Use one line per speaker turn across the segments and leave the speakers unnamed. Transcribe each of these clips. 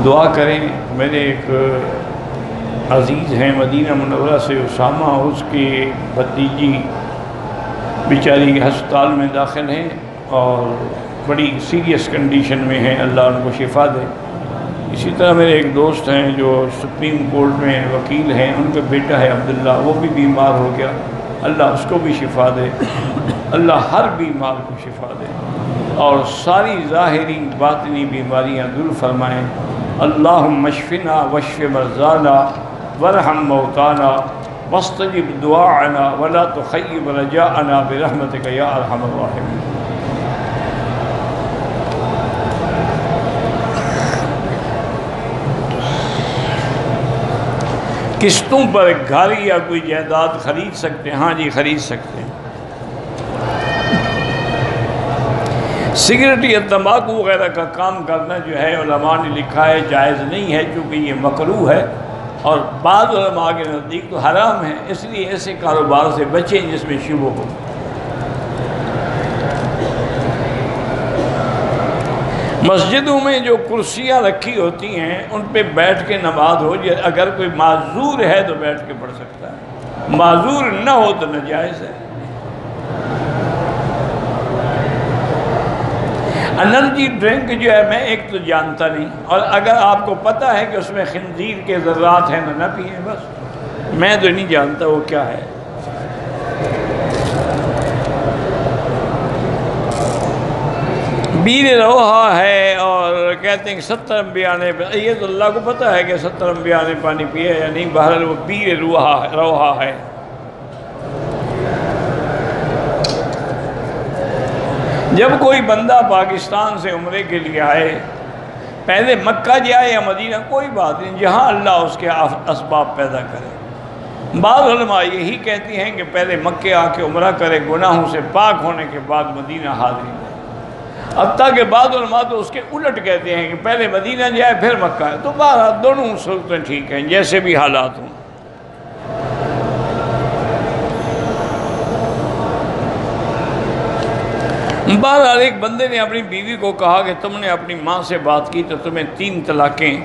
دعا کریں. میرے ایک عزیز ہیں مدینہ منورہ سے اسامہ، اس کی بھتیجی بیچاری ہسپتال میں داخل ہیں اور بڑی سیریس کنڈیشن میں ہیں، اللہ ان کو شفا دے. اسی طرح میرے ایک دوست ہیں جو سپریم کورٹ میں وکیل ہیں، ان کا بیٹا ہے عبداللہ، وہ بھی بیمار ہو گیا، اللہ اس کو بھی شفا دے. اللہ ہر بیمار کو شفا دے اور ساری ظاہری باطنی بیماریاں دور فرمائیں. اللہم اشفنا واشف مرضانا وارحم موتانا واستجب دعاءنا ولا تخيب رجاءنا برحمتك یا ارحم الراحمین. قسطوں پر گھر یا کوئی جائیداد خرید سکتے ہیں؟ ہاں جی خرید سکتے ہیں. سگریٹ یا تمباکو وغیرہ کا کام کرنا جو ہے علماء نے لکھا ہے جائز نہیں ہے، چونکہ یہ مکروہ ہے اور بعض علماء کے نزدیک تو حرام ہے. اس لیے ایسے کاروبار سے بچیں جس میں شبہ ہو. مسجدوں میں جو کرسیاں رکھی ہوتی ہیں ان پہ بیٹھ کے نماز ہو جائے. اگر کوئی معذور ہے تو بیٹھ کے پڑھ سکتا ہے، معذور نہ ہو تو ناجائز ہے. انرجی ڈرنک جو ہے میں ایک تو جانتا نہیں، اور اگر آپ کو پتہ ہے کہ اس میں خنزیر کے ذرات ہیں نہ پئیں بس. میں تو نہیں جانتا وہ کیا ہے. بیر روحا ہے اور کہتے ہیں کہ 70 انبیاء نے، یہ تو اللہ کو پتہ ہے کہ 70 انبیاء نے پانی پیا یا نہیں. بہرحال وہ بیر روحا ہے. جب کوئی بندہ پاکستان سے عمرے کے لیے آئے، پہلے مکہ جائے یا مدینہ کوئی بات نہیں، جہاں اللہ اس کے اسباب پیدا کرے. بعض علماء یہی کہتی ہیں کہ پہلے مکہ آ کے عمرہ کرے، گناہوں سے پاک ہونے کے بعد مدینہ حاضری کرے. اب تک بعض علماء تو اس کے الٹ کہتے ہیں کہ پہلے مدینہ جائے پھر مکہ ہے. تو بہرحال دونوں صورتیں ٹھیک ہیں جیسے بھی حالات ہوں. بہرحال ایک بندے نے اپنی بیوی کو کہا کہ تم نے اپنی ماں سے بات کی تو تمہیں 3 طلاقیں.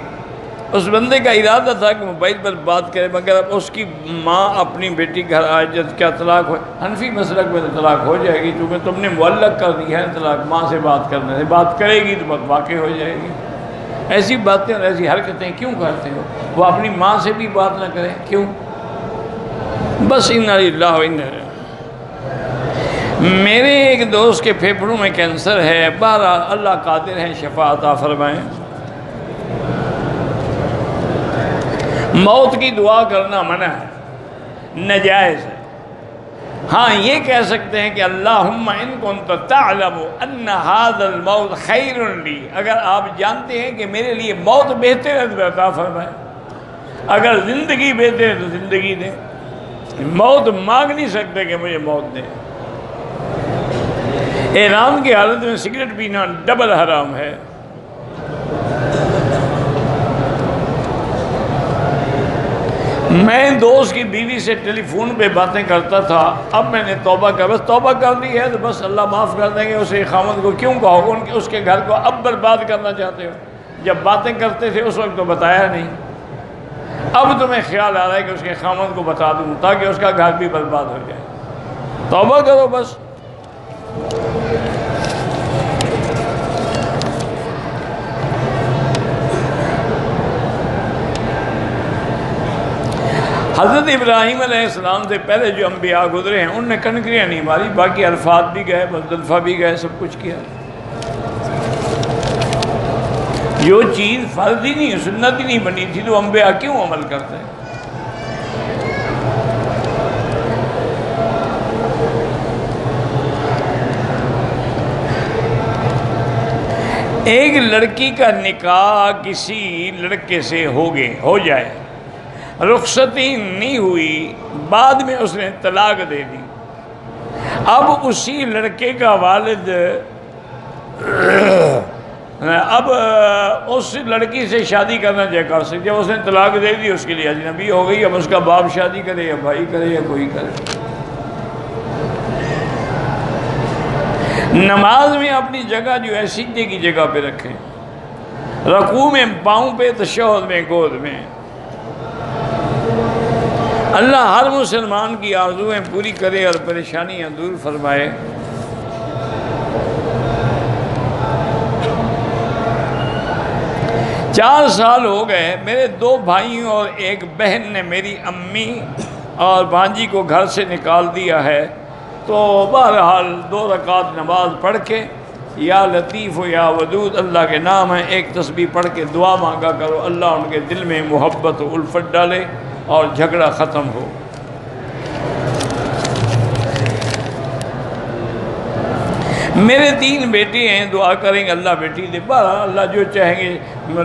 اس بندے کا ارادہ تھا کہ موبائل پر بات کرے، مگر اب اس کی ماں اپنی بیٹی گھر آئے جب کیا طلاق ہو. حنفی مسلک میں تو طلاق ہو جائے گی، کیونکہ تم نے معلق کر دی ہے طلاق ماں سے بات کرنے سے. بات کرے گی تو واقع ہو جائے گی. ایسی باتیں اور ایسی حرکتیں کیوں کرتے ہو؟ وہ اپنی ماں سے بھی بات نہ کریں کیوں؟ بس انا للہ و انا الیہ. میرے ایک دوست کے پھیپھڑوں میں کینسر ہے. بہرحال اللہ قادر ہیں شفا عطا فرمائیں. موت کی دعا کرنا منع ہے، ناجائز ہے. ہاں یہ کہہ سکتے ہیں کہ اللہم ان کنت تعلم ان ھذا الموت خیر لی، اگر آپ جانتے ہیں کہ میرے لیے موت بہتر ہے تو عطا فرمائیں. اگر زندگی بہتر ہے تو زندگی دیں. موت مانگ نہیں سکتے کہ مجھے موت دیں. احرام کی حالت میں سگریٹ پینا ڈبل حرام ہے. میں دوست کی بیوی سے ٹیلی فون پہ باتیں کرتا تھا، اب میں نے توبہ کر، بس توبہ کر دی ہے تو بس اللہ معاف کر دیں گے. اسے خامد کو کیوں کہو گے اس کے گھر کو اب برباد کرنا چاہتے ہو؟ جب باتیں کرتے تھے اس وقت تو بتایا نہیں. اب تمہیں خیال آ رہا ہے کہ اس کے خامد کو بتا دوں تاکہ اس کا گھر بھی برباد ہو جائے. توبہ کرو بس. حضرت ابراہیم علیہ السلام سے پہلے جو انبیاء گزرے ہیں ان نے کنکریاں نہیں ماری، باقی عرفات بھی گئے، مزدلفہ بھی گئے، سب کچھ کیا. جو چیز فرض ہی نہیں، سنت ہی نہیں بنی تھی تو انبیاء کیوں عمل کرتے ہیں؟ ایک لڑکی کا نکاح کسی لڑکے سے ہو جائے، رخصتی نہیں ہوئی، بعد میں اس نے طلاق دے دی. اب اسی لڑکے کا والد اب اس لڑکی سے شادی کرنا چاہے کر سکتے. جب اس نے طلاق دے دی اس کے لیے اجنبی ہو گئی. اب اس کا باپ شادی کرے یا بھائی کرے یا کوئی کرے. نماز میں اپنی جگہ جو ہے سجدے کی جگہ پہ رکھیں. رکوع میں پاؤں پہ، تشہد میں گود میں۔ اللہ ہر مسلمان کی آرزویں پوری کرے اور پریشانیاں دور فرمائے۔ چار سال ہو گئے، میرے 2 بھائیوں اور 1 بہن نے میری امی اور بھانجی کو گھر سے نکال دیا ہے، تو بہرحال 2 رکعت نماز پڑھ کے یا لطیف و یا ودود اللہ کے نام ہے، ایک تسبیح پڑھ کے دعا مانگا کرو، اللہ ان کے دل میں محبت و الفت ڈالے اور جھگڑا ختم ہو۔ میرے 3 بیٹے ہیں، دعا کریں گے اللہ بیٹی دے، بہرحال اللہ جو چاہیں گے۔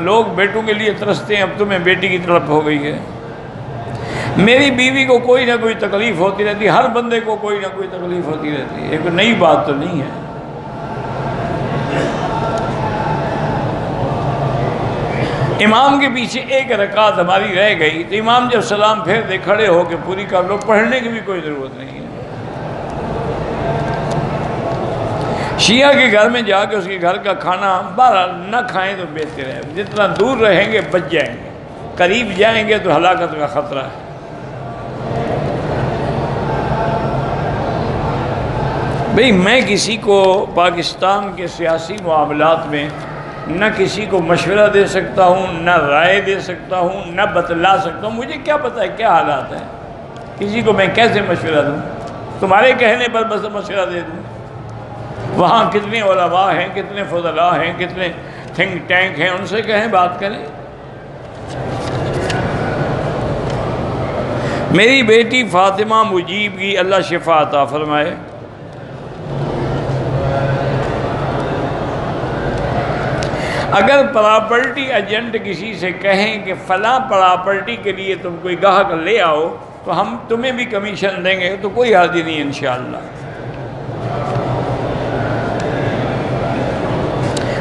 لوگ بیٹوں کے لیے ترستے ہیں، اب تمہیں بیٹی کی طرف ہو گئی ہے۔ میری بیوی کو کوئی نہ کوئی تکلیف ہوتی رہتی ہے، ہر بندے کو کوئی نہ کوئی تکلیف ہوتی رہتی ہے، ایک نئی بات تو نہیں ہے۔ امام کے پیچھے 1 رکعت ہماری رہ گئی، تو امام جب سلام پھیر دے کھڑے ہو کے پوری کر لو، پڑھنے کی بھی کوئی ضرورت نہیں ہے۔ شیعہ کے گھر میں جا کے اس کے گھر کا کھانا بہرحال نہ کھائیں تو بہتر ہے، جتنا دور رہیں گے بچ جائیں گے، قریب جائیں گے تو ہلاکت کا خطرہ ہے۔ بھئی میں کسی کو پاکستان کے سیاسی معاملات میں نہ کسی کو مشورہ دے سکتا ہوں، نہ رائے دے سکتا ہوں، نہ بتلا سکتا ہوں، مجھے کیا پتہ ہے کیا حالات ہیں، کسی کو میں کیسے مشورہ دوں؟ تمہارے کہنے پر بس مشورہ دے دوں؟ وہاں کتنے علماء ہیں، کتنے فضلاء ہیں، کتنے تھنک ٹینک ہیں، ان سے کہیں بات کریں۔ میری بیٹی فاطمہ مجیب کی اللہ شفا عطا فرمائے۔ اگر پراپرٹی ایجنٹ کسی سے کہیں کہ فلاں پراپرٹی کے لیے تم کوئی گاہک لے آؤ تو ہم تمہیں بھی کمیشن دیں گے، تو کوئی حرج نہیں انشاءاللہ۔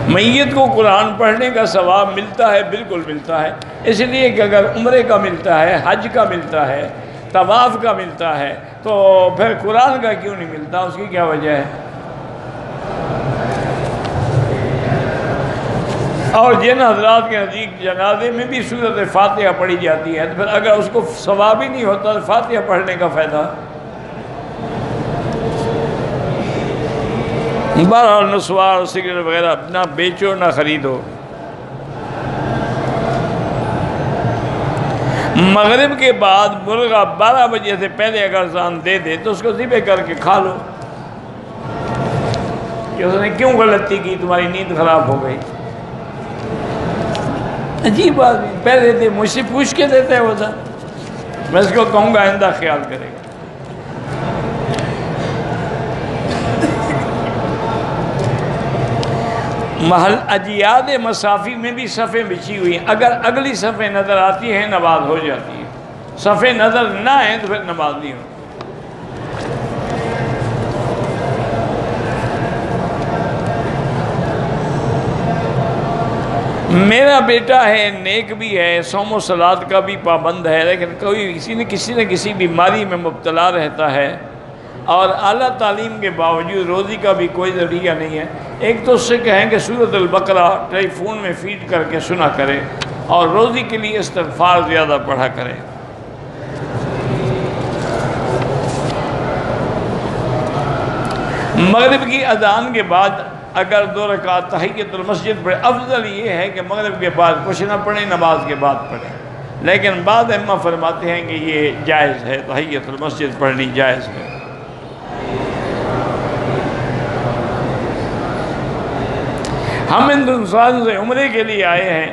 میت کو قرآن پڑھنے کا ثواب ملتا ہے، بالکل ملتا ہے، اس لیے کہ اگر عمرے کا ملتا ہے، حج کا ملتا ہے، طواف کا ملتا ہے، تو پھر قرآن کا کیوں نہیں ملتا؟ اس کی کیا وجہ ہے؟ اور جن حضرات کے نزدیک جنازے میں بھی سورۃ فاتحہ پڑھی جاتی ہے، تو پھر اگر اس کو ثواب ہی نہیں ہوتا تو فاتحہ پڑھنے کا فائدہ؟ بہرحال نسوار سگریٹ وغیرہ نہ بیچو نہ خریدو۔ مغرب کے بعد مرغا 12 بجے سے پہلے اگر اذان دے دے تو اس کو ذبح کر کے کھا لو، کہ اس نے کیوں غلطی کی، تمہاری نیند خراب ہو گئی۔ عجیب بات، پہلے دے مجھ سے پوچھ کے دیتے ہیں وہ تھا، میں اس کو کہوں گا آئندہ خیال کرے گا۔ محل اجیاد مصافی میں بھی صفیں بچھی ہوئی ہیں، اگر اگلی صفیں نظر آتی ہیں نماز ہو جاتی ہے، صفیں نظر نہ آئیں تو پھر نماز نہیں ہوتی۔ میرا بیٹا ہے، نیک بھی ہے، صوم و صلات کا بھی پابند ہے، لیکن کسی نہ کسی بیماری میں مبتلا رہتا ہے، اور اعلیٰ تعلیم کے باوجود روزی کا بھی کوئی ذریعہ نہیں ہے۔ ایک تو اس سے کہیں کہ سورۃ البقرہ ٹیلی فون میں فیڈ کر کے سنا کرے، اور روزی کے لیے استغفار زیادہ پڑھا کرے۔ مغرب کی اذان کے بعد اگر 2 رکعت تحیۃ المسجد پڑھے، افضل یہ ہے کہ مغرب کے بعد کچھ نہ پڑھیں، نماز کے بعد پڑھیں، لیکن بعض ائمہ فرماتے ہیں کہ یہ جائز ہے، تحیۃ المسجد پڑھنی جائز ہے۔ ہم ہندوستان سے عمرے کے لیے آئے ہیں،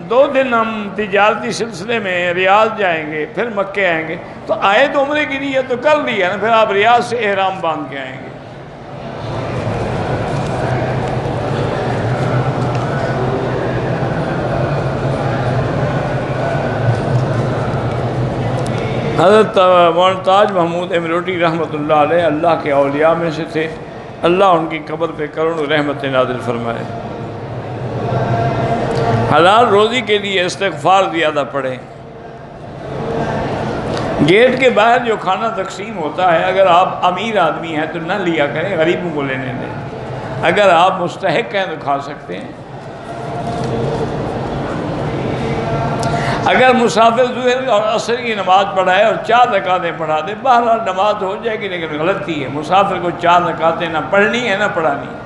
2 دن ہم تجارتی سلسلے میں ریاض جائیں گے، پھر مکے آئیں گے، تو آئے تو عمرے کے لیے تو کر لیا نا، پھر آپ ریاض سے احرام باندھ کے آئیں گے۔ حضرت مولانا محمود امروٹی رحمۃ اللہ علیہ اللہ کے اولیاء میں سے تھے، اللہ ان کی قبر پہ کروڑوں رحمت نازل فرمائے۔ حلال روزی کے لیے استغفار زیادہ پڑھیں۔ گیٹ کے باہر جو کھانا تقسیم ہوتا ہے، اگر آپ امیر آدمی ہیں تو نہ لیا کریں، غریبوں کو لینے دیں، اگر آپ مستحق ہیں تو کھا سکتے ہیں۔ اگر مسافر ظہر اور عصر کی نماز پڑھائے اور 4 رکعتیں پڑھا دے، بہرحال نماز ہو جائے گی، لیکن غلطی ہے، مسافر کو 4 رکعتیں نہ پڑھنی ہے نہ پڑھانی ہے۔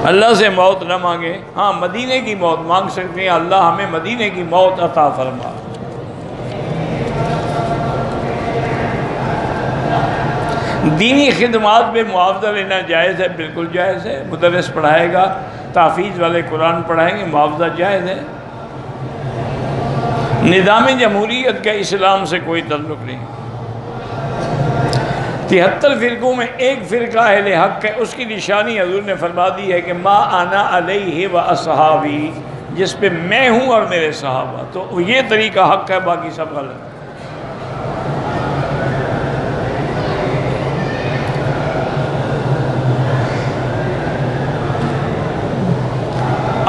اللہ سے موت نہ مانگے، ہاں مدینے کی موت مانگ سکتے ہیں، اللہ ہمیں مدینے کی موت عطا فرما۔ دینی خدمات پہ معاوضہ لینا جائز ہے، بالکل جائز ہے، مدرس پڑھائے گا، تحفیظ والے قرآن پڑھائیں گے، معاوضہ جائز ہے۔ نظام جمہوریت کا اسلام سے کوئی تعلق نہیں۔ 73 فرقوں میں ایک فرقہ اہل حق ہے، اس کی نشانی حضور نے فرما دی ہے کہ ما انا علیہ و اصحابی، جس پہ میں ہوں اور میرے صحابہ، تو یہ طریقہ حق ہے، باقی سب غلط۔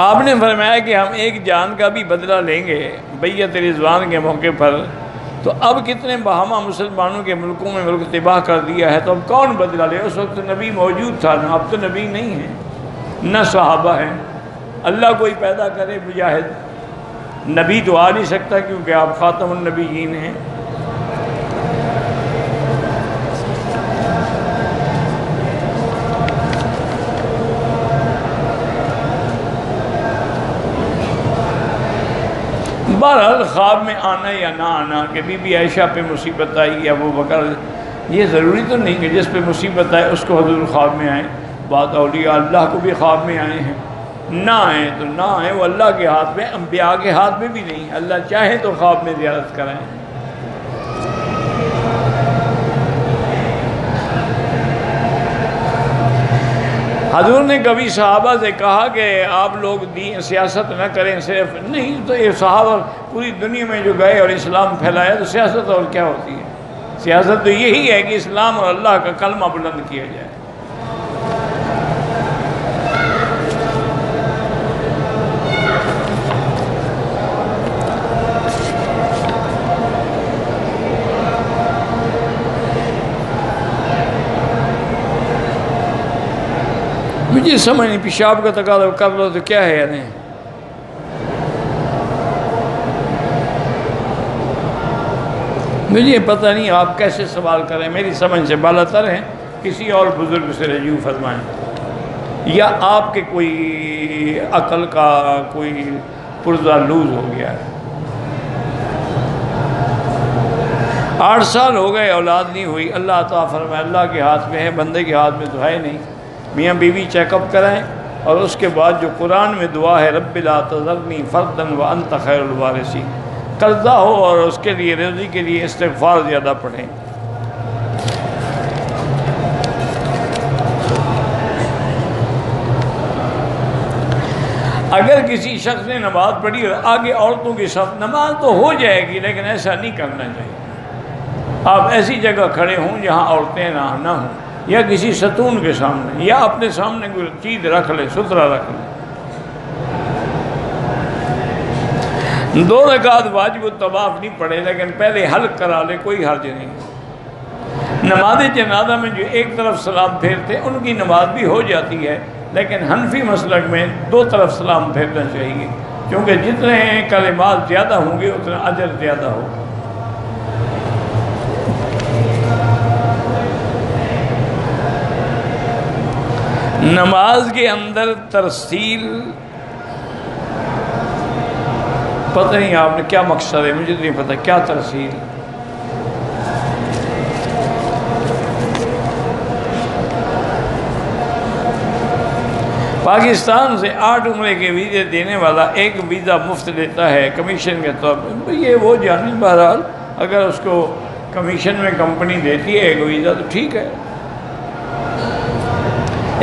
آپ نے فرمایا کہ ہم ایک جان کا بھی بدلہ لیں گے بیعت رضوان کے موقع پر، تو اب کتنے بہامہ مسلمانوں کے ملکوں میں ملک تباہ کر دیا ہے، تو اب کون بدلہ لے؟ اس وقت نبی موجود تھا نا، اب تو نبی نہیں ہے، نہ صحابہ ہیں۔ اللہ کوئی پیدا کرے مجاہد، نبی تو آ نہیں سکتا کیونکہ آپ خاتم النبیین ہیں۔ بہرحال خواب میں آنا یا نہ آنا، کہ بی بی عائشہ پہ مصیبت آئی یا ابو بکر، یہ ضروری تو نہیں کہ جس پہ مصیبت آئے اس کو حضور خواب میں آئے۔ بعض اولیاء اللہ کو بھی خواب میں آئے ہیں، نہ آئیں تو نہ آئیں، وہ اللہ کے ہاتھ میں، انبیاء کے ہاتھ میں بھی نہیں، اللہ چاہے تو خواب میں زیارت کرائیں۔ حضور نے کبھی صحابہ سے کہا کہ آپ لوگ سیاست نہ کریں، صرف نہیں، تو یہ صحابہ پوری دنیا میں جو گئے اور اسلام پھیلایا، تو سیاست اور کیا ہوتی ہے؟ سیاست تو یہی ہے کہ اسلام اور اللہ کا کلمہ بلند کیا جائے۔ مجھے سمجھ نہیں، پیشاب کا تقاضا کر لو تو کیا ہے یعنی؟ مجھے پتہ نہیں آپ کیسے سوال کریں، میری سمجھ سے بالا تر ہیں، کسی اور بزرگ سے رجوع فرمائیں، یا آپ کے کوئی عقل کا کوئی پرزہ لوز ہو گیا ہے۔ 8 سال ہو گئے اولاد نہیں ہوئی، اللہ عطا فرمائے، اللہ کے ہاتھ میں ہے، بندے کے ہاتھ میں تو ہے نہیں۔ میاں بیوی چیک اپ کرائیں، اور اس کے بعد جو قرآن میں دعا ہے رب لا تذرنی فردا وانت خیر الوارثین، قرضہ ہو اور اس کے لیے رزق کے لیے استغفار زیادہ پڑھیں۔ اگر کسی شخص نے نماز پڑھی اور آگے عورتوں کی صف، نماز تو ہو جائے گی لیکن ایسا نہیں کرنا چاہیے۔ آپ ایسی جگہ کھڑے ہوں جہاں عورتیں نہ ہوں، یا کسی ستون کے سامنے، یا اپنے سامنے کوئی چیز رکھ لے، سترا رکھ لے۔ 2 رکعت واجب الطواف نہیں پڑھے لیکن پہلے حلق کرا لے، کوئی حرج نہیں۔ نماز جنازہ میں جو ایک طرف سلام پھیرتے ان کی نماز بھی ہو جاتی ہے، لیکن حنفی مسلک میں 2 طرف سلام پھیرنا چاہیے، کیونکہ جتنے کلمات زیادہ ہوں گے اتنا اجر زیادہ ہوگا۔ نماز کے اندر ترسیل، پتہ نہیں آپ نے کیا مقصد ہے، مجھے نہیں پتہ کیا ترسیل۔ پاکستان سے 8 عمرے کے ویزے دینے والا ایک ویزا مفت دیتا ہے کمیشن کے طور پر، یہ وہ جانے، بہرحال اگر اس کو کمیشن میں کمپنی دیتی ہے ایک ویزا تو ٹھیک ہے۔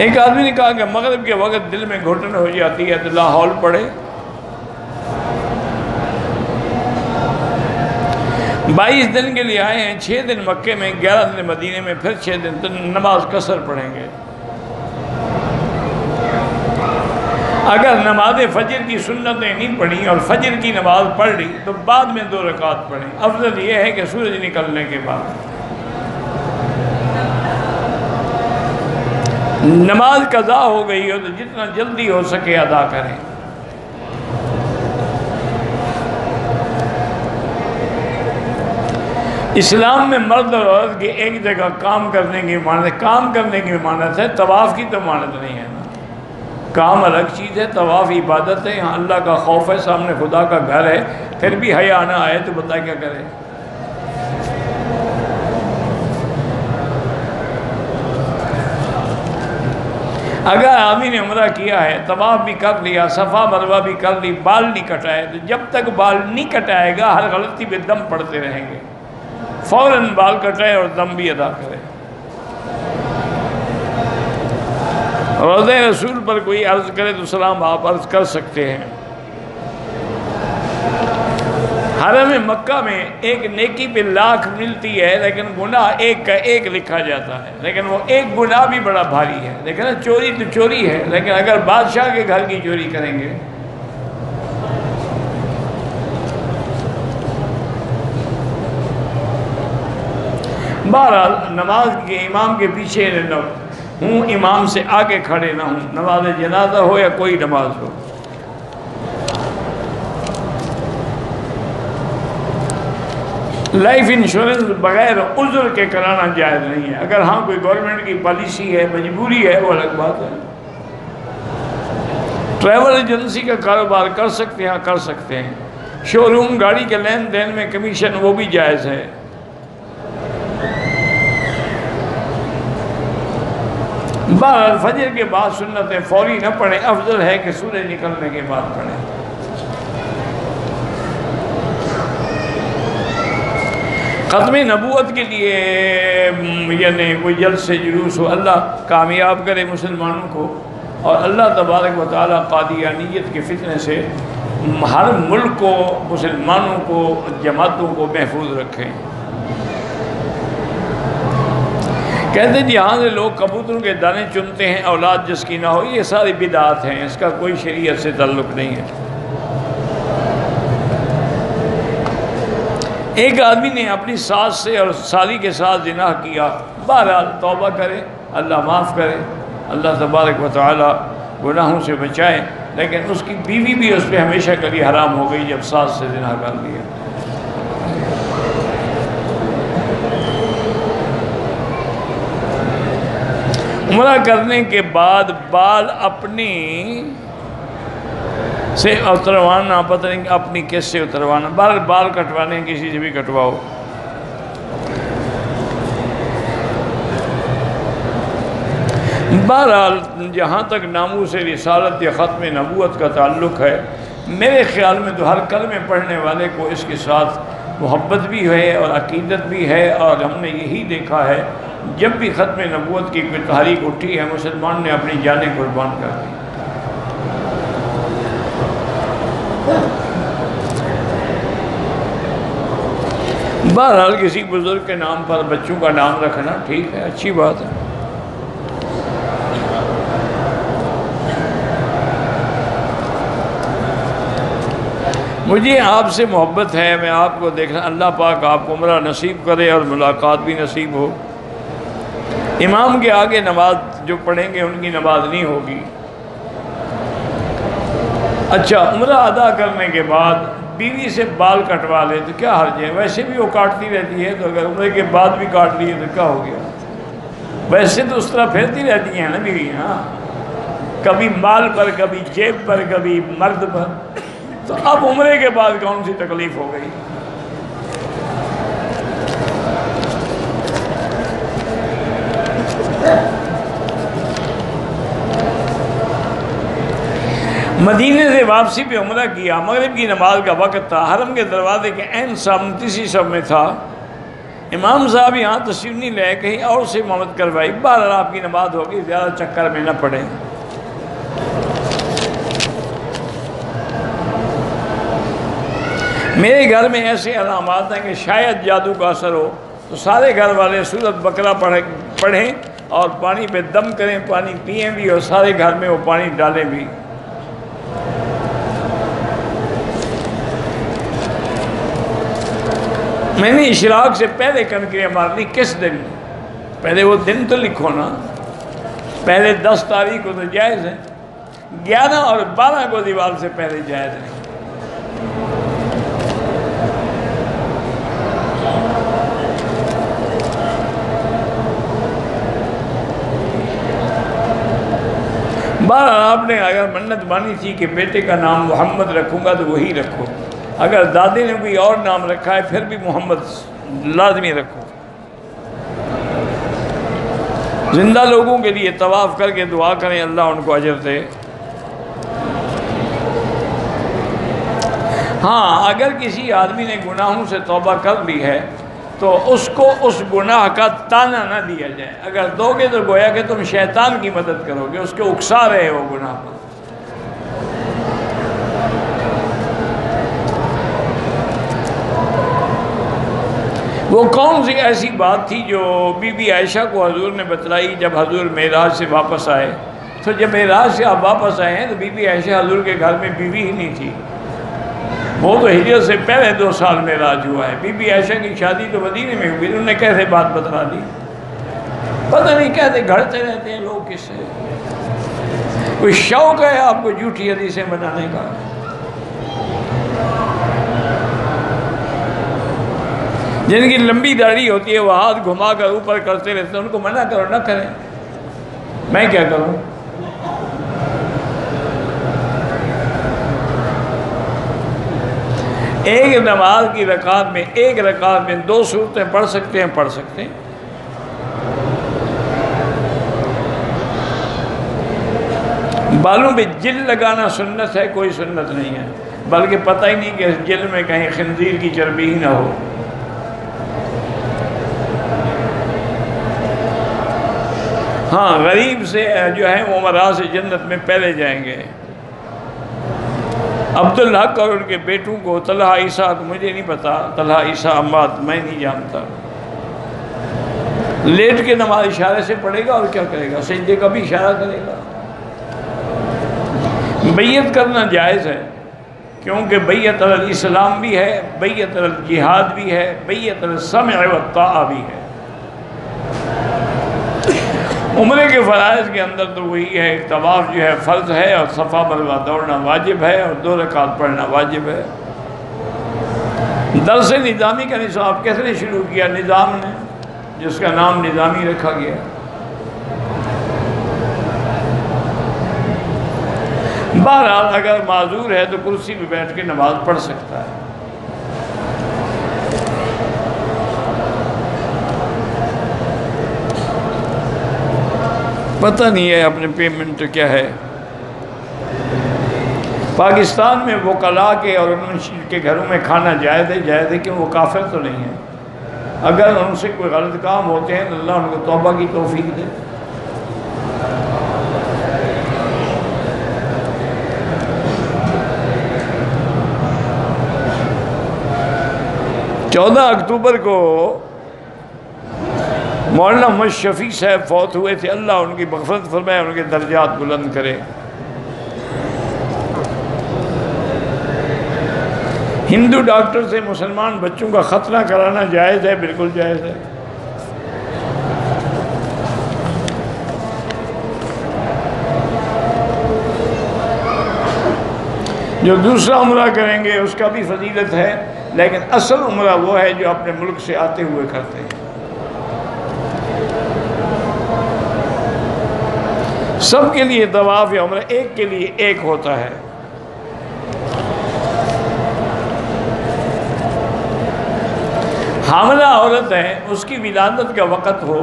ایک آدمی نے کہا کہ مغرب کے وقت دل میں گھٹن ہو جاتی ہے تو لاہور پڑھے۔ 22 دن کے لیے آئے ہیں، 6 دن مکے میں، 11 دن مدینے میں، پھر 6 دن تو نماز قصر پڑھیں گے۔ اگر نماز فجر کی سنتیں نہیں پڑھی اور فجر کی نماز پڑھ لی تو بعد میں 2 رکعت پڑھیں، افضل یہ ہے کہ سورج نکلنے کے بعد۔ نماز قضا ہو گئی ہو تو جتنا جلدی ہو سکے ادا کریں۔ اسلام میں مرد اور عورت کی ایک جگہ کام کرنے کی مانت، کام کرنے کی مانت ہے، طواف کی تو مانت نہیں ہے نا۔ کام الگ چیز ہے، طواف عبادت ہے، یہاں اللہ کا خوف ہے، سامنے خدا کا گھر ہے، پھر بھی حیا نہ آئے تو بتا کیا کرے۔ اگر آدمی نے عمرہ کیا ہے، طواف بھی کر لیا، صفا مروہ بھی کر لی، بال نہیں کٹائے، تو جب تک بال نہیں کٹائے گا ہر غلطی پہ دم پڑتے رہیں گے۔ فوراً بال کٹائے اور دم بھی ادا کرے۔ روضہ رسول پر کوئی عرض کرے تو سلام آپ عرض کر سکتے ہیں۔ حرم مکہ میں ایک نیکی پہ لاکھ ملتی ہے، لیکن گناہ ایک کا ایک لکھا جاتا ہے، لیکن وہ ایک گناہ بھی بڑا بھاری ہے۔ لیکن چوری تو چوری ہے، لیکن اگر بادشاہ کے گھر کی چوری کریں گے، بہرحال نماز کے امام کے پیچھے نہ ہوں، امام سے آگے کھڑے نہ ہوں، نماز جنازہ ہو یا کوئی نماز ہو۔ لائف انشورنس بغیر عذر کے کرانا جائز نہیں ہے۔ اگر ہاں کوئی گورنمنٹ کی پالیسی ہے، مجبوری ہے، وہ الگ بات ہے۔ ٹریول ایجنسی کا کاروبار کر سکتے ہیں، کر سکتے ہیں۔ شو روم گاڑی کے لین دین میں کمیشن، وہ بھی جائز ہے۔ بہرحال فجر کے بعد سنتیں فوری نہ پڑھیں، افضل ہے کہ سورج نکلنے کے بعد پڑھیں۔ ختم نبوت کے لیے یعنی کوئی جلد سے جلوس ہو، اللہ کامیاب کرے مسلمانوں کو، اور اللہ تبارک و تعالیٰ قادیانیت کے فتنے سے ہر ملک کو، مسلمانوں کو، جماعتوں کو محفوظ رکھیں۔ کہتے ہیں یہاں سے لوگ کبوتروں کے دانے چنتے ہیں اولاد جس کی نہ ہو، یہ ساری بدعات ہیں، اس کا کوئی شریعت سے تعلق نہیں ہے۔ ایک آدمی نے اپنی ساس سے اور سالی کے ساتھ زنا کیا، بہرحال توبہ کرے، اللہ معاف کرے، اللہ تبارک و تعالی گناہوں سے بچائے، لیکن اس کی بیوی بھی اس پہ ہمیشہ کے لیے حرام ہو گئی جب ساس سے زنا کر لیا۔ عمرہ کرنے کے بعد بال اپنی سے اتروانا، پتہ نہیں اپنی کس سے اتروانا، بال کٹوانے کسی سے بھی کٹواؤ۔ بہرحال جہاں تک ناموس رسالت یا ختم نبوت کا تعلق ہے، میرے خیال میں تو ہر کلمے پڑھنے والے کو اس کے ساتھ محبت بھی ہے اور عقیدت بھی ہے، اور ہم نے یہی دیکھا ہے جب بھی ختم نبوت کی کوئی تحریک اٹھی ہے، مسلمان نے اپنی جانیں قربان کر دی۔ بہرحال کسی بزرگ کے نام پر بچوں کا نام رکھنا ٹھیک ہے، اچھی بات ہے۔ مجھے آپ سے محبت ہے، میں آپ کو دیکھنا، اللہ پاک آپ کو عمرہ نصیب کرے اور ملاقات بھی نصیب ہو۔ امام کے آگے نماز جو پڑھیں گے ان کی نماز نہیں ہوگی۔ اچھا، عمرہ ادا کرنے کے بعد بیوی سے بال کٹوا لے تو کیا حرج ہے؟ ویسے بھی وہ کاٹتی رہتی ہے، تو اگر عمرے کے بعد بھی کاٹ لیے تو کیا ہو گیا؟ ویسے تو اس طرح پھرتی رہتی ہیں نا بیویاں، کبھی مال پر، کبھی جیب پر، کبھی مرد پر، تو اب عمرے کے بعد کون سی تکلیف ہو گئی؟ مدینے سے واپسی پہ عمرہ کیا، مغرب کی نماز کا وقت تھا، حرم کے دروازے کے عین سامنے تیسری صف میں تھا، امام صاحب یہاں تشریف نہیں لے، کہیں اور سے امامت کروائی، بہرحال آپ کی نماز ہوگی، زیادہ چکر میں نہ پڑے۔ میرے گھر میں ایسے علامات ہیں کہ شاید جادو کا اثر ہو، تو سارے گھر والے سورۃ بقرہ پڑھیں اور پانی پہ دم کریں، پانی پئیں بھی اور سارے گھر میں وہ پانی ڈالیں بھی۔ میں نے اشراق سے پہلے کنکریاں مار لی۔ کس دن؟ پہلے وہ دن تو لکھو نا، پہلے 10 تاریخ کو تو جائز ہے، 11 اور 12 کو دیوال سے پہلے جائز ہے۔ بہرحال آپ نے اگر منت مانی تھی کہ بیٹے کا نام محمد رکھوں گا تو وہی رکھو، اگر دادے نے کوئی اور نام رکھا ہے پھر بھی محمد لازمی رکھو۔ زندہ لوگوں کے لیے طواف کر کے دعا کریں اللہ ان کو اجر دے۔ ہاں، اگر کسی آدمی نے گناہوں سے توبہ کر لی ہے تو اس کو اس گناہ کا تانا نہ دیا جائے، اگر دو گے تو گویا کہ تم شیطان کی مدد کرو گے، اس کے اکسا رہے ہو گناہ پر۔ وہ کون سی ایسی بات تھی جو بی بی عائشہ کو حضور نے بتلائی جب حضور معراج سے واپس آئے؟ تو جب معراج سے آپ واپس آئے ہیں تو بی بی عائشہ حضور کے گھر میں بیوی ہی نہیں تھی، وہ تو ہجرت سے پہلے 2 سال معراج ہوا ہے۔ بی بی عائشہ کی شادی تو مدینے میں ہوئی، انہوں نے کیسے بات بتلا دی؟ پتہ نہیں کہتے گھڑتے رہتے ہیں لوگ کس سے، کوئی شوق ہے آپ کو جھوٹی حدیثیں بنانے کا؟ جن کی لمبی داڑھی ہوتی ہے وہ ہاتھ گھما کر اوپر کرتے رہتے ہیں، ان کو منع کرو نہ کریں، میں کیا کروں؟ ایک نماز کی رکعت میں 2 صورتیں پڑھ سکتے ہیں۔ بالوں میں جل لگانا سنت ہے، کوئی سنت نہیں ہے، بلکہ پتہ ہی نہیں کہ اس جل میں کہیں خنزیر کی چربی ہی نہ ہو۔ ہاں، غریب سے جو ہے وہ امراء سے جنت میں پہلے جائیں گے۔ عبدالحق اور ان کے بیٹوں کو، طلحہ عیسیٰ کو مجھے نہیں پتا، طلحہ عیسیٰ عماد میں نہیں جانتا، لیٹ کے نماز اشارے سے پڑھے گا اور کیا کرے گا؟ سجدے کا بھی اشارہ کرے گا۔ بیعت کرنا جائز ہے، کیونکہ بیعت علی الاسلام بھی ہے، بیعت علی الجہاد بھی ہے، بیعت علی السمع والطاعہ بھی ہے۔ عمرے کے فرائض کے اندر تو وہی ہے، طواف جو ہے فرض ہے اور صفا مروا دوڑنا واجب ہے اور 2 رکعت پڑھنا واجب ہے۔ درس نظامی کا نصاب کس نے شروع کیا؟ نظام نے، جس کا نام نظامی رکھا گیا۔ بہرحال اگر معذور ہے تو کرسی پہ بیٹھ کے نماز پڑھ سکتا ہے۔ پتہ نہیں ہے اپنے پیمنٹ کیا ہے۔ پاکستان میں وکلاء کے اور ان کے گھروں میں کھانا جائز ہے کہ وہ کافر تو نہیں ہے، اگر ان سے کوئی غلط کام ہوتے ہیں تو اللہ ان کو توبہ کی توفیق دے۔ چودہ اکتوبر کو مولانا محمد شفیع صاحب فوت ہوئے تھے، اللہ ان کی مغفرت فرمائے، ان کے درجات بلند کرے۔ ہندو ڈاکٹر سے مسلمان بچوں کا ختنہ کرانا جائز ہے؟ بالکل جائز ہے۔ جو دوسرا عمرہ کریں گے اس کا بھی فضیلت ہے، لیکن اصل عمرہ وہ ہے جو اپنے ملک سے آتے ہوئے کرتے ہیں۔ سب کے لیے طواف یا عمرہ ایک کے لیے ایک ہوتا ہے۔ حاملہ عورت ہے، اس کی ولادت کا وقت ہو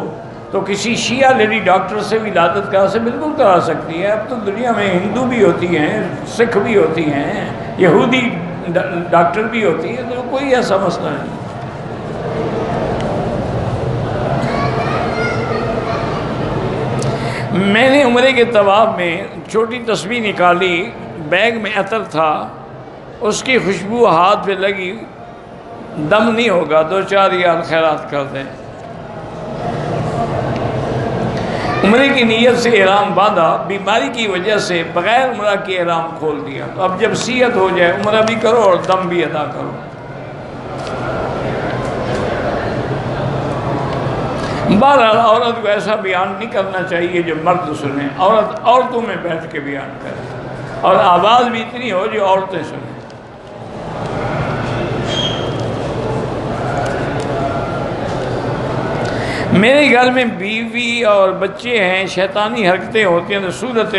تو کسی شیعہ لیڈی ڈاکٹر سے ولادت کرا سے بالکل کرا سکتی ہے۔ اب تو دنیا میں ہندو بھی ہوتی ہیں، سکھ بھی ہوتی ہیں، یہودی ڈاکٹر بھی ہوتی ہے، تو کوئی ایسا مسئلہ نہیں۔ میں نے عمرے کے طواف میں چھوٹی تسبیح نکالی، بیگ میں عطر تھا، اس کی خوشبو ہاتھ پہ لگی، دم نہیں ہوگا، 2-4 ریال خیرات کر دیں۔ عمرے کی نیت سے احرام باندھا، بیماری کی وجہ سے بغیر عمرہ کے احرام کھول دیا، تو اب جب صحت ہو جائے عمرہ بھی کرو اور دم بھی ادا کرو۔ بہرحال عورت کو ایسا بیان نہیں کرنا چاہیے جو مرد سنیں، عورت عورتوں میں بیٹھ کے بیان کرے اور آواز بھی اتنی ہو جو عورتیں سنیں۔ میرے گھر میں بیوی اور بچے ہیں، شیطانی حرکتیں ہوتی ہیں، تو صورت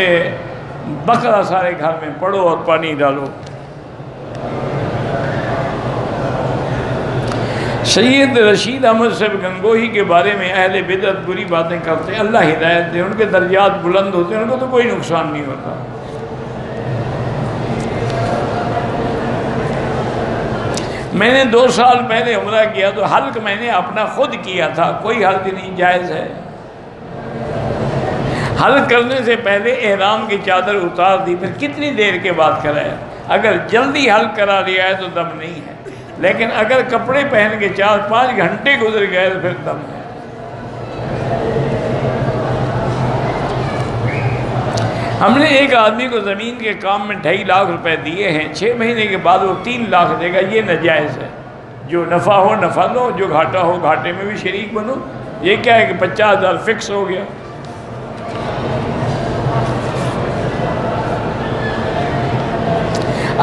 بقرہ سارے گھر میں پڑھو اور پانی ڈالو۔ سید رشید احمد صاحب گنگوہی کے بارے میں اہل بدعت بری باتیں کرتے ہیں، اللہ ہدایت دے، ان کے درجات بلند ہوتے ہیں، ان کو تو کوئی نقصان نہیں ہوتا۔ میں نے 2 سال پہلے عمرہ کیا تو حلق میں نے اپنا خود کیا تھا، کوئی حلق نہیں، جائز ہے۔ حلق کرنے سے پہلے احرام کی چادر اتار دی، پھر کتنی دیر کے بعد کرایا؟ اگر جلدی حلق کرا لیا ہے تو دم نہیں ہے، لیکن اگر کپڑے پہن کے 4-5 گھنٹے گزر گئے تو پھر دم ہے۔ ہم نے ایک آدمی کو زمین کے کام میں 2.5 لاکھ روپے دیے ہیں، 6 مہینے کے بعد وہ 3 لاکھ دے گا، یہ ناجائز ہے۔ جو نفع ہو نفع لو، جو گھاٹا ہو گھاٹے میں بھی شریک بنو۔ یہ کیا ہے کہ 50,000 فکس ہو گیا۔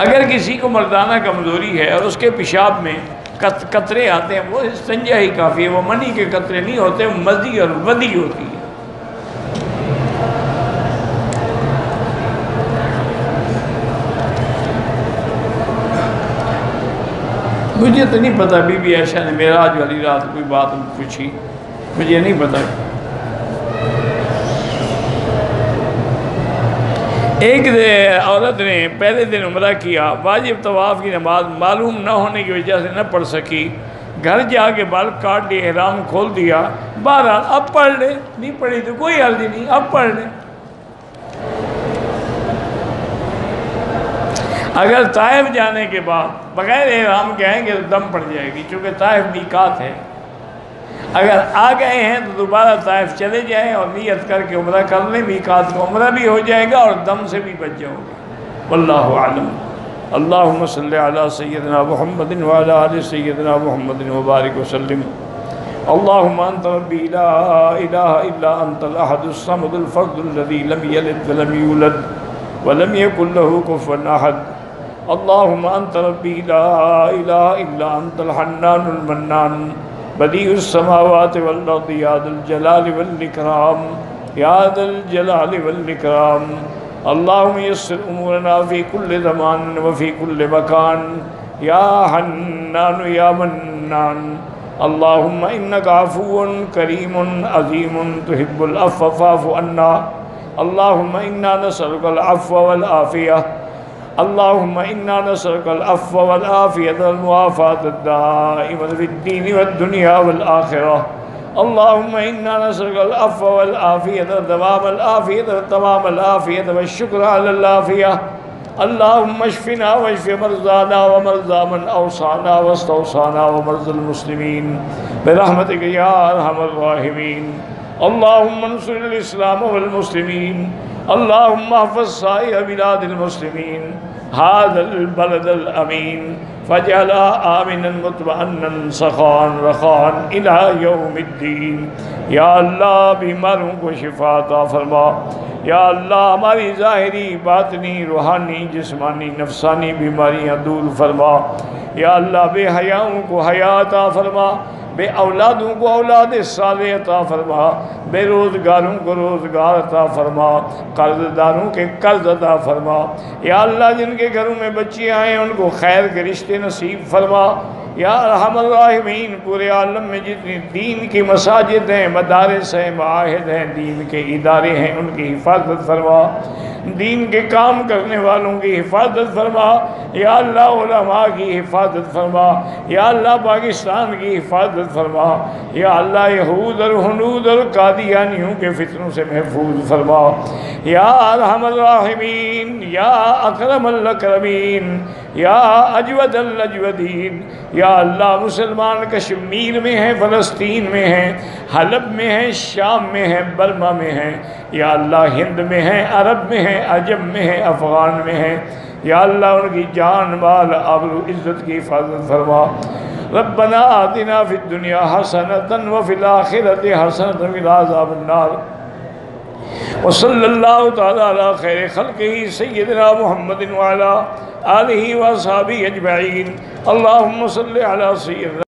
اگر کسی کو مردانہ کمزوری ہے اور اس کے پیشاب میں قطرے آتے ہیں، وہ استنجا ہی کافی ہے، وہ منی کے قطرے نہیں ہوتے، وہ مزی اور ودی ہوتی ہے۔ مجھے تو نہیں پتا بی بی عائشہ نے معراج والی رات کوئی بات پوچھی، مجھے نہیں پتا۔ ایک عورت نے پہلے دن عمرہ کیا، واجب طواف کی نماز معلوم نہ ہونے کی وجہ سے نہ پڑھ سکی، گھر جا کے بال کاٹ لیے، احرام کھول دیا، بہرحال اب پڑھ لے، نہیں پڑھی تو کوئی حرج نہیں، اب پڑھ لے۔ اگر طائف جانے کے بعد بغیر احرام کے آئیں گے تو دم پڑ جائے گی، چونکہ طائف میقات ہے۔ اگر آ گئے ہیں تو دوبارہ طائف چلے جائیں اور نیت کر کے عمرہ کر لیں، میقات کو عمرہ بھی ہو جائے گا اور دم سے بھی بچ جاؤ گے۔ واللہ اعلم۔ اللہم صلی علی سیدنا محمد وعلی آل سیدنا محمد وبارک وسلم۔ اللہم انت ربی لا الہ الا انت الاحد الصمد الفرد الذی لم یلد ولم یولد ولم یکن له کفوا احد۔ اللہم انت ربی لا الہ الا انت الحنان المنان بدیع السماوات والارض یا ذا الجلال والاکرام یا ذا الجلال والاکرام۔ اللہم یسر امورنا فی کل زمان وفی کل مکان یا حنان یا منان۔ اللہم انکا عفو کریم عظیم تحب العفو فاعف عنا۔ اللہم انا نسألک العفو والعافیہ۔ اللہم انا نسألک العفو والعافیہ والمعافاة الدائمة فی الدین والدنیا والآخرہ۔ اللہم انا نسألک العفو والعافیہ دوام العافیہ وتمام العافیہ والشکر علی العافیہ۔ اللہم اشفنا واشف مرضانا ومرضى من اوصانا واستوصانا ومرضى المسلمین برحمتک یا ارحم الراحمین۔ اللہم انصر الاسلام والمسلمین۔ اللہم احفظ سائر بلاد المسلمین هذا البلد الامین فاجعلها آمنا مطمئنا سخاء رخاء الى یوم الدین۔ یا اللہ بیماروں کو شفا عطا فرما، یا اللہ ہماری ظاہری باطنی روحانی جسمانی نفسانی بیماریاں دور فرما، یا اللہ بے حیاؤں کو حیا عطا فرما، بے اولادوں کو اولاد صالح عطا فرما، بے روزگاروں کو روزگار عطا فرما، قرض داروں کے قرض عطا فرما، یا اللہ جن کے گھروں میں بچیاں ہیں ان کو خیر کے رشتے نصیب فرما، یا ارحم الراحمین۔ پورے عالم میں جتنی دین کی مساجد ہیں، مدارس ہیں، معاہد ہیں، دین کے ادارے ہیں، ان کی حفاظت فرما، دین کے کام کرنے والوں کی حفاظت فرما، یا اللہ علماء کی حفاظت فرما، یا اللہ پاکستان کی حفاظت فرما، یا اللہ یہود اور ہنود اور قادیانیوں کے فتنوں سے محفوظ فرما، یا ارحم الراحمین، یا اکرم الاکرمین، یا اجود الاجودین۔ یا اللہ مسلمان کشمیر میں ہیں، فلسطین میں ہیں، حلب میں ہیں، شام میں ہیں، برما میں ہیں، یا اللہ ہند میں ہیں، عرب میں ہیں، عجم میں ہیں، افغان میں ہیں، یا اللہ ان کی جان مال آبرو عزت کی حفاظت فرما۔ ربنا آتنا فی الدنیا حسنۃ وفی الآخرۃ حسنۃ وقنا عذاب النار۔ وصلی اللہ تعالی علی خیر خلقہ سیدنا محمد وعلی آلہ واصحابہ اجمعین۔ اللہم صلی علی سیدنا